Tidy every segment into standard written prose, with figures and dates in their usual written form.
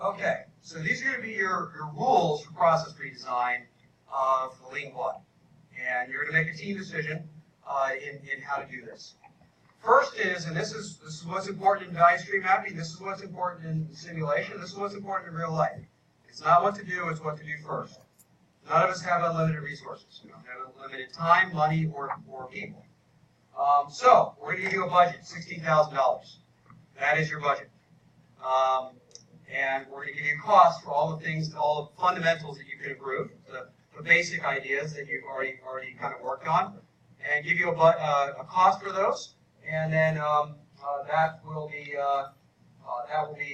Okay, so these are going to be your rules for process redesign of the Lean Quad. And you're going to make a team decision in how to do this. First is, and this is what's important in value stream mapping, this is what's important in simulation, this is what's important in real life. It's not what to do, it's what to do first. None of us have unlimited resources. We don't have unlimited time, money, or people. So, we're going to give you a budget, $16,000. That is your budget. And we're going to give you costs for all the things, all the fundamentals that you can improve, the basic ideas that you've already kind of worked on, and give you a cost for those. And then that will be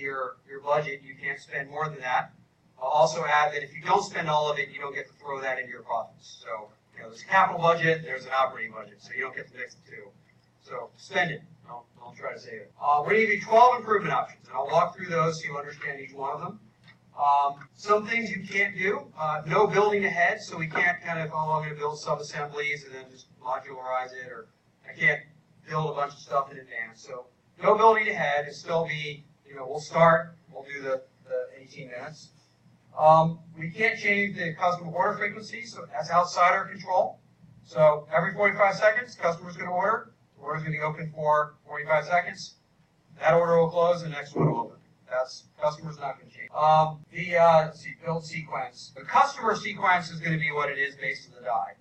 your budget. You can't spend more than that. I'll also add that if you don't spend all of it, you don't get to throw that into your profits. So there's a capital budget, there's an operating budget, so you don't get to mix the two. So spend it. Don't try to save it. We're going to give you 12 improvement options, and I'll walk through those so you understand each one of them. Some things you can't do. No building ahead, so we can't kind of, I'm going to build sub-assemblies and then just modularize it, or I can't build a bunch of stuff in advance. So no building ahead. It'll still be, we'll start, we'll do the 18 minutes. We can't change the customer order frequency, so that's outside our control. So every 45 seconds, customer's going to order. The order's going to be open for 45 seconds. That order will close, the next one will open. That's customer's not going to change. Let's see, build sequence. The customer sequence is going to be what it is based on the die.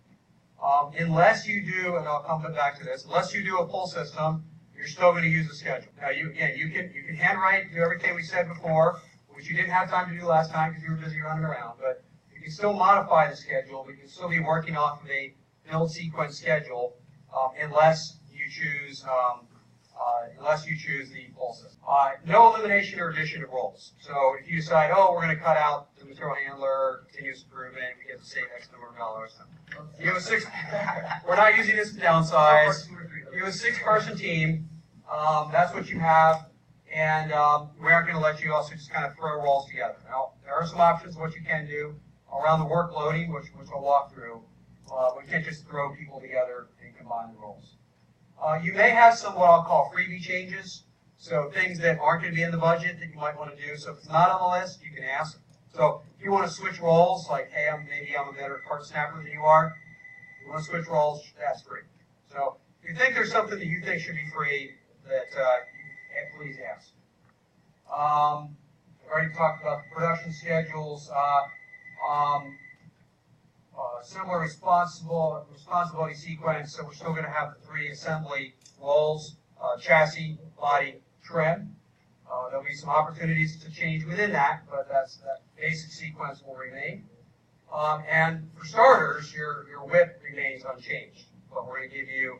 Unless you do, and I'll come back to this, unless you do a pull system, you're still going to use a schedule. Now, you can handwrite, do everything we said before, which you didn't have time to do last time because you were busy running around, but you can still modify the schedule. We can still be working off of a build sequence schedule unless you choose the pull system. No elimination or addition of roles. So if you decide, oh, we're going to cut out the material handler, continuous improvement, we get to save X number of dollars. You have a we're not using this to downsize. You have a 6-person team. That's what you have. And we aren't going to let you also just kind of throw roles together. Now, there are some options of what you can do around the work loading, which I'll walk through. We can't just throw people together and combine the roles. You may have some what I'll call freebie changes, so things that aren't going to be in the budget that you might want to do. So if it's not on the list, you can ask. So if you want to switch roles, like, hey, maybe I'm a better part snapper than you are, you want to switch roles, that's free. So if you think there's something that you think should be free, that please ask. I've already talked about the production schedules. Similar responsibility sequence, so we're still going to have the 3 assembly roles, chassis, body, trim. There'll be some opportunities to change within that, but that basic sequence will remain. And for starters, your whip remains unchanged, but we're going to give you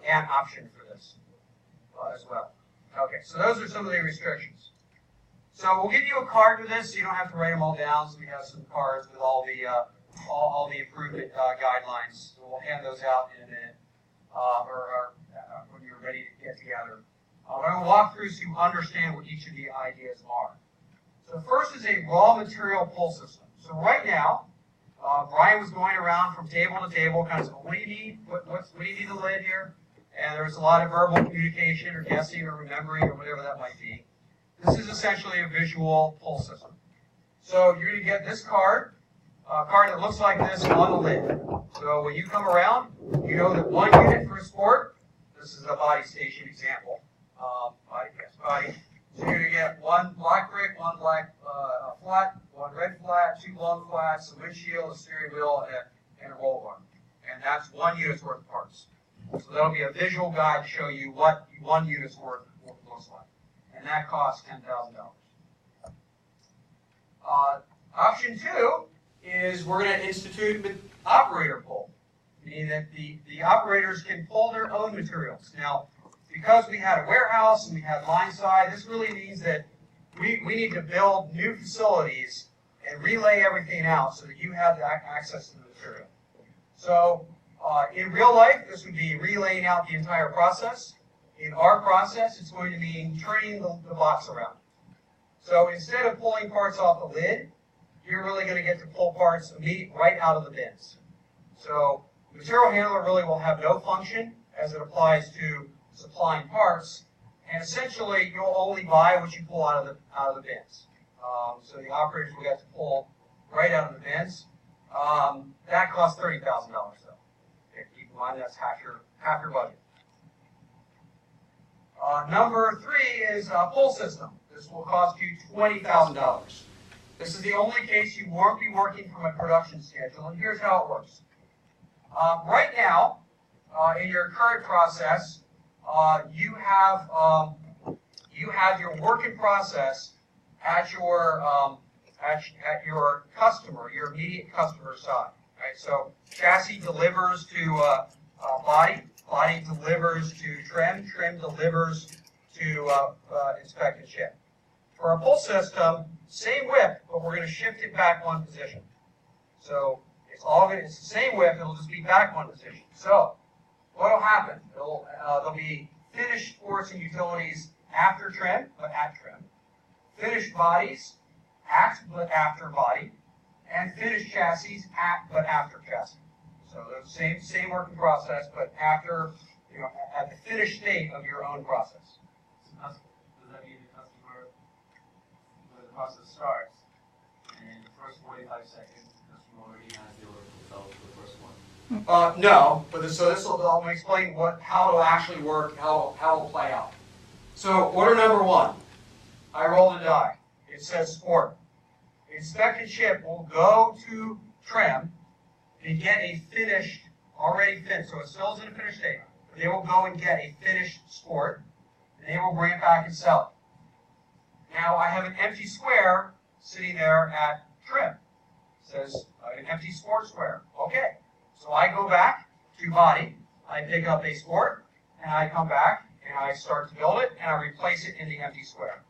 an option for this as well. Okay, so those are some of the restrictions. So we'll give you a card with this, so you don't have to write them all down. So we have some cards with all the improvement guidelines. So we'll hand those out in a minute, or when you're ready to get together. I'm going to walk through so you understand what each of the ideas are. So the first is a raw material pull system. So right now, Brian was going around from table to table, kind of saying, what do you need? What do you need the lid here? And there's a lot of verbal communication or guessing or remembering or whatever that might be. This is essentially a visual pull system. So you're going to get this card, a card that looks like this on the lid. So when you come around, you know that 1 unit for a sport, this is a body station example, body. So you're going to get 1 black brick, 1 black flat, 1 red flat, 2 blown flats, a windshield, a steering wheel, and a roll bar. And that's 1 unit's worth of parts. So that'll be a visual guide to show you what 1 unit's worth looks like. And that costs $10,000. Option 2 is we're going to institute an operator pull, meaning that the operators can pull their own materials. Now, because we had a warehouse and we had line side, this really means that we need to build new facilities and relay everything out so that you have access to the material. So in real life, this would be relaying out the entire process. In our process, it's going to mean turning the box around. So instead of pulling parts off the lid, you're really going to get to pull parts right out of the bins. So the material handler really will have no function as it applies to supplying parts, and essentially you'll only buy what you pull out of the bins. So the operators will get to pull right out of the bins. That costs $30,000 though. Okay, keep in mind that's half your budget. Number 3 is a pull system. This will cost you $20,000. This is the only case you won't be working from a production schedule, and here's how it works. Right now, in your current process, you have your work in process at your customer, your immediate customer side. Right? So chassis delivers to body, body delivers to trim, trim delivers to inspect and ship. For a pull system, same whip, but we're going to shift it back one position. So it's the same whip, it'll just be back one position. So what will happen? There'll be finished sports and utilities after trim, but at trim. Finished bodies at but after body, and finished chassis at but after chassis. So the same working process, but after, at the finished state of your own process. Does that mean the customer, when the process starts, and in the first 45 seconds, the customer already has the order fulfilled for the first one? No, but I'll explain how it'll actually work, how it'll play out. So order number 1, I roll the die. It says sport. Inspect and ship will go to trim and get a finished, already finished, so it still is in a finished state. They will go and get a finished sport, and they will bring it back and sell it. Now I have an empty square sitting there at trim. It says an empty sport square. Okay, so I go back to body, I pick up a sport, and I come back and I start to build it, and I replace it in the empty square.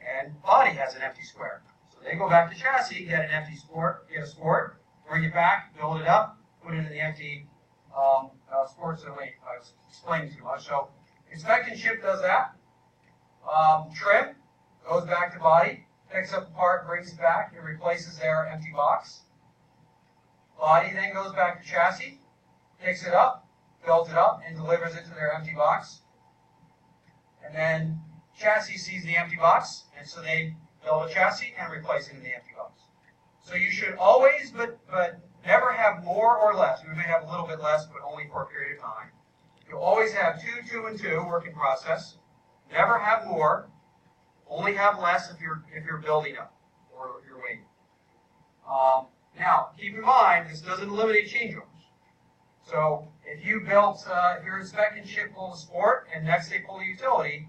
And body has an empty square. So they go back to chassis, get an empty sport, get a sport, bring it back, build it up, put it in the empty sport. So wait, I was explaining too much. So inspect and ship does that. Trim goes back to body, picks up the part, brings it back, and replaces their empty box. Body then goes back to chassis, picks it up, builds it up, and delivers it to their empty box. And then chassis sees the empty box, and so they build a chassis and replace it in the empty box. So you should always, but never have more or less. We may have a little bit less, but only for a period of time. You'll always have 2, 2, and 2 work in process. Never have more. Only have less if you're building up or you're waiting. Now, keep in mind, this doesn't eliminate changeovers. So if you built, if your inspect and ship pull the sport and next they pull the utility,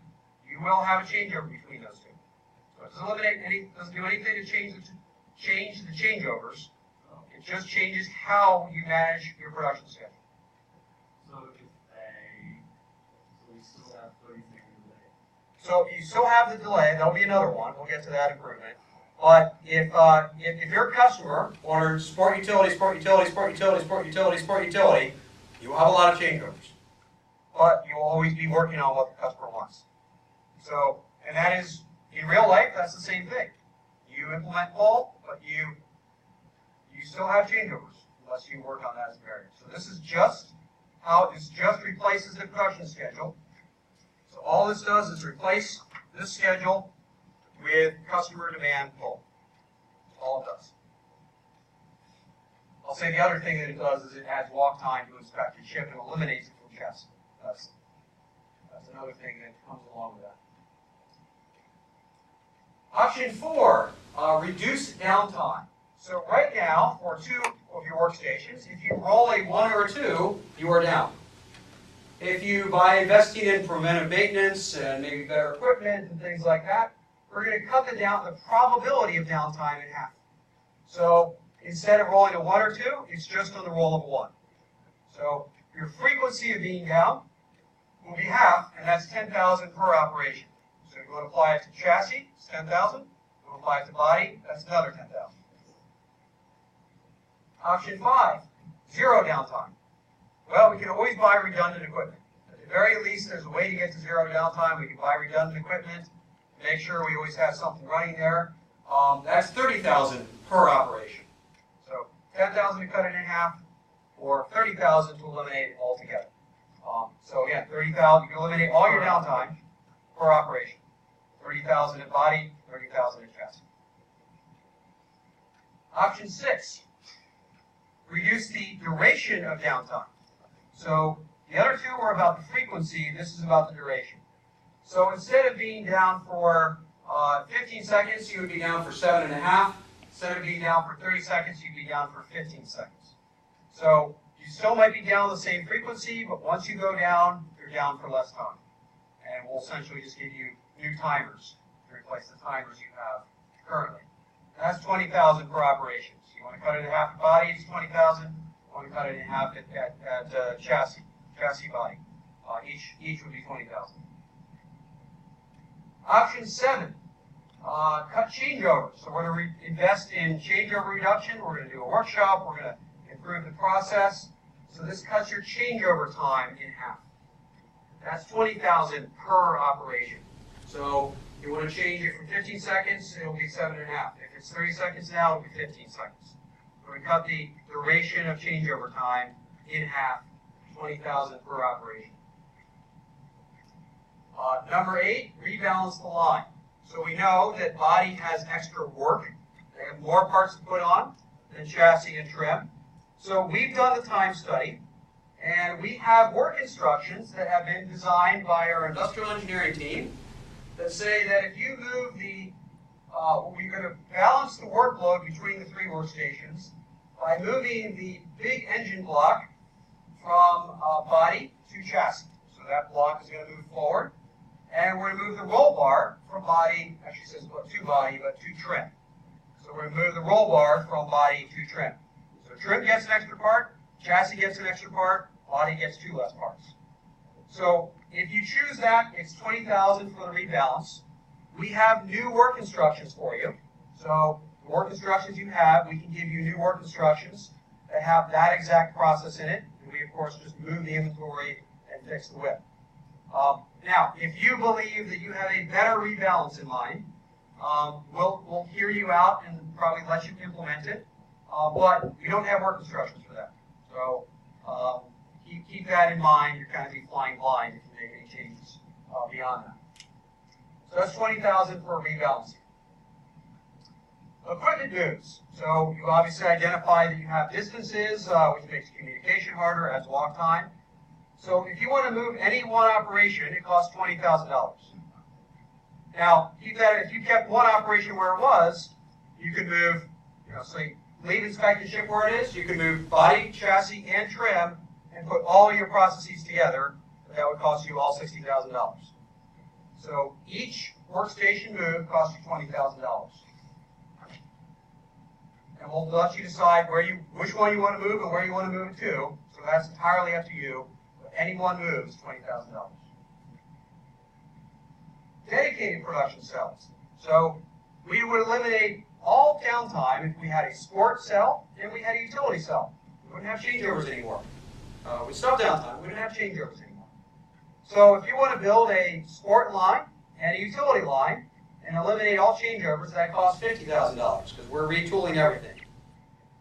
you will have a changeover between those two. So it doesn't do anything to change the changeovers. It just changes how you manage your production schedule. So we still have 30 second delay. So you still have the delay. That'll be another one. We'll get to that improvement. But if your customer ordered sport utility, sport utility, sport utility, sport utility, sport utility, you will have a lot of changeovers. But you will always be working on what the customer wants. So, and that is, in real life, that's the same thing. You implement pull, but you still have changeovers unless you work on that as a variable. So this is just how this just replaces the production schedule. So all this does is replace this schedule with customer demand pull. That's all it does. I'll say the other thing that it does is it adds walk time to inspect and ship and eliminates it from chassis. That's another thing that comes along with that. Option 4, reduce downtime. So right now, for 2 of your workstations, if you roll a 1 or a 2, you are down. If you, by investing in preventive maintenance and maybe better equipment and things like that, we're going to cut the probability of downtime in half. So instead of rolling a 1 or 2, it's just on the roll of a 1. So your frequency of being down will be half, and that's 10,000 per operation. So if you want to apply it to chassis, it's 10,000. If you want to apply it to body, that's another 10,000. Option 5, 0 downtime. Well, we can always buy redundant equipment. At the very least, there's a way to get to 0 downtime. We can buy redundant equipment, make sure we always have something running there. That's 30,000 per operation. So 10,000 to cut it in half, or 30,000 to eliminate it altogether. So again, 30,000, you can eliminate all your downtime per operation. 30,000 in body, 30,000 in chassis. Option 6, reduce the duration of downtime. So the other two were about the frequency, this is about the duration. So instead of being down for 15 seconds, you would be down for 7.5. Instead of being down for 30 seconds, you'd be down for 15 seconds. So you still might be down the same frequency, but once you go down, you're down for less time. And we'll essentially just give you new timers to replace the timers you have currently. That's 20,000 per operation. So you want to cut it in half at body, it's 20,000. You want to cut it in half at chassis body. Each would be 20,000. Option 7, cut changeovers. So we're going to invest in changeover reduction. We're going to do a workshop. We're going to improve the process. So this cuts your changeover time in half. That's 20,000 per operation. So you want to change it from 15 seconds, it'll be 7.5. If it's 30 seconds now, it'll be 15 seconds. We're going to cut the duration of changeover time in half, 20,000 per operation. Number 8, rebalance the line. So we know that body has extra work. They have more parts to put on than chassis and trim. So we've done the time study, and we have work instructions that have been designed by our industrial engineering team that say that if you move we're going to balance the workload between the 3 workstations by moving the big engine block from body to chassis. So that block is going to move forward. And we're going to move the roll bar from body, actually it says to body, but to trim. So we're going to move the roll bar from body to trim. So trim gets an extra part, chassis gets an extra part, body gets 2 less parts. So if you choose that, it's 20,000 for the rebalance. We have new work instructions for you. So the work instructions you have, we can give you new work instructions that have that exact process in it. And we, of course, just move the inventory and fix the WIP. Now, if you believe that you have a better rebalance in mind, we'll hear you out and probably let you implement it. But we don't have work instructions for that. So keep that in mind. You're kind of be flying blind if you make any changes beyond that. So that's 20,000 for rebalancing. Equipment moves. So you obviously identify that you have distances, which makes communication harder, adds walk time. So if you want to move any one operation, it costs $20,000. Now, keep that. If you kept one operation where it was, you could move. So you leave inspect and ship where it is. You can move body, chassis, and trim, and put all your processes together. That would cost you all $60,000. So each workstation move costs you $20,000. And we'll let you decide which one you want to move and where you want to move it to. So that's entirely up to you. Any one move is $20,000. Dedicated production cells. So we would eliminate all downtime if we had a sport cell and we had a utility cell. We wouldn't have changeovers anymore. We'd stop downtime. We wouldn't have changeovers anymore. So if you want to build a sport line and a utility line and eliminate all changeovers, that costs $50,000 because we're retooling everything.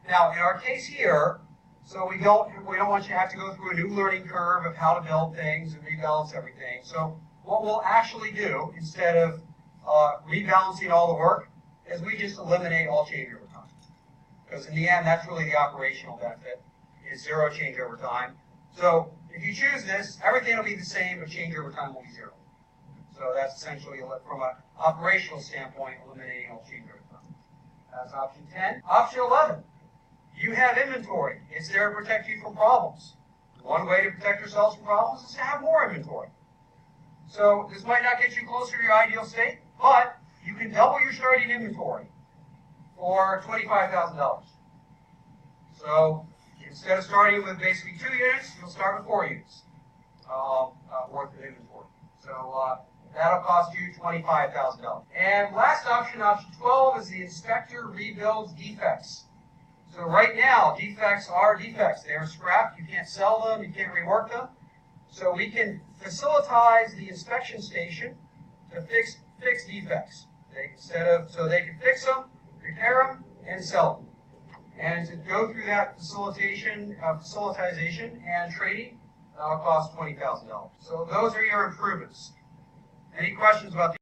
Now, in our case here, so we don't want you to have to go through a new learning curve of how to build things and rebalance everything. So what we'll actually do, instead of rebalancing all the work, is we just eliminate all changeover time. Because in the end, that's really the operational benefit, is 0 changeover time. So if you choose this, everything will be the same, but changeover time will be 0. So that's essentially, from an operational standpoint, eliminating all changeover time. That's option 10. Option 11. You have inventory. It's there to protect you from problems. One way to protect yourselves from problems is to have more inventory. So this might not get you closer to your ideal state, but you can double your starting inventory for $25,000. So instead of starting with basically 2 units, you'll start with 4 units worth of inventory. So that'll cost you $25,000. And last option, option 12, is the inspector rebuilds defects. So right now, defects are defects. They are scrapped. You can't sell them. You can't rework them. So we can facilitize the inspection station to fix defects. So they can fix them, repair them, and sell them. And to go through that facilitization and training, that'll cost $20,000. So those are your improvements. Any questions about the